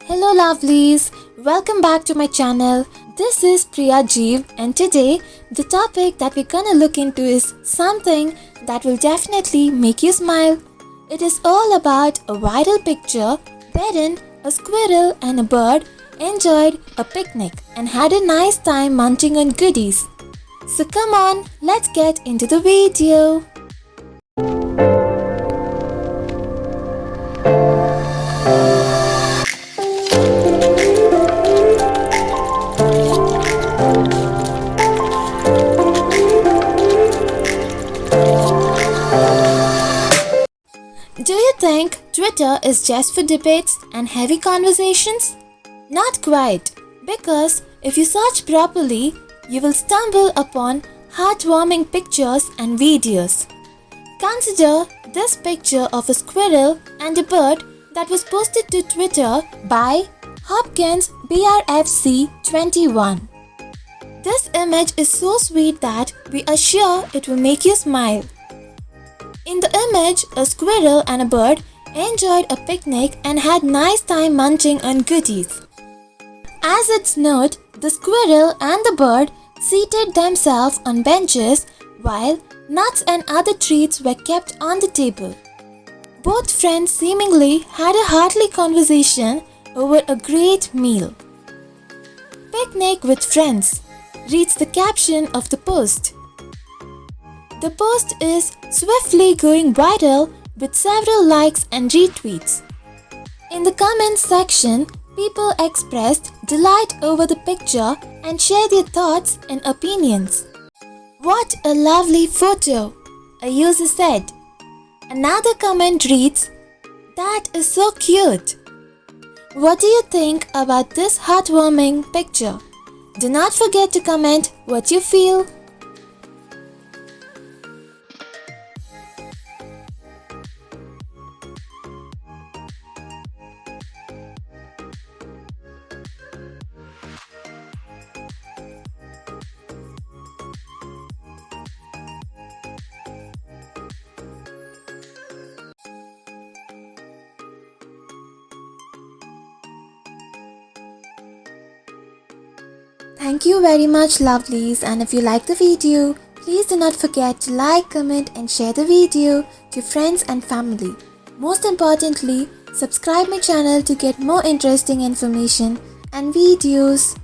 Hello lovelies, welcome back to my channel. This is Priya Jeev and today the topic that we're gonna look into is something that will definitely make you smile. It is all about a viral picture wherein a squirrel and a bird enjoyed a picnic and had a nice time munching on goodies. So come on, let's get into the video. Do you think Twitter is just for debates and heavy conversations? Not quite, because if you search properly, you will stumble upon heartwarming pictures and videos. Consider this picture of a squirrel and a bird that was posted to Twitter by Hopkins BRFC 21. This image is so sweet that we are sure it will make you smile. In the image, a squirrel and a bird enjoyed a picnic and had nice time munching on goodies. As its note, the squirrel and the bird seated themselves on benches while nuts and other treats were kept on the table. Both friends seemingly had a hearty conversation over a great meal. Picnic with friends reads the caption of the post. The post is swiftly going viral with several likes and retweets. In the comments section, people expressed delight over the picture and shared their thoughts and opinions. "What a lovely photo," a user said. Another comment reads, "That is so cute." What do you think about this heartwarming picture? Do not forget to comment what you feel. Thank you very much lovelies, and if you like the video, please do not forget to like, comment and share the video to friends and family. Most importantly, subscribe my channel to get more interesting information and videos.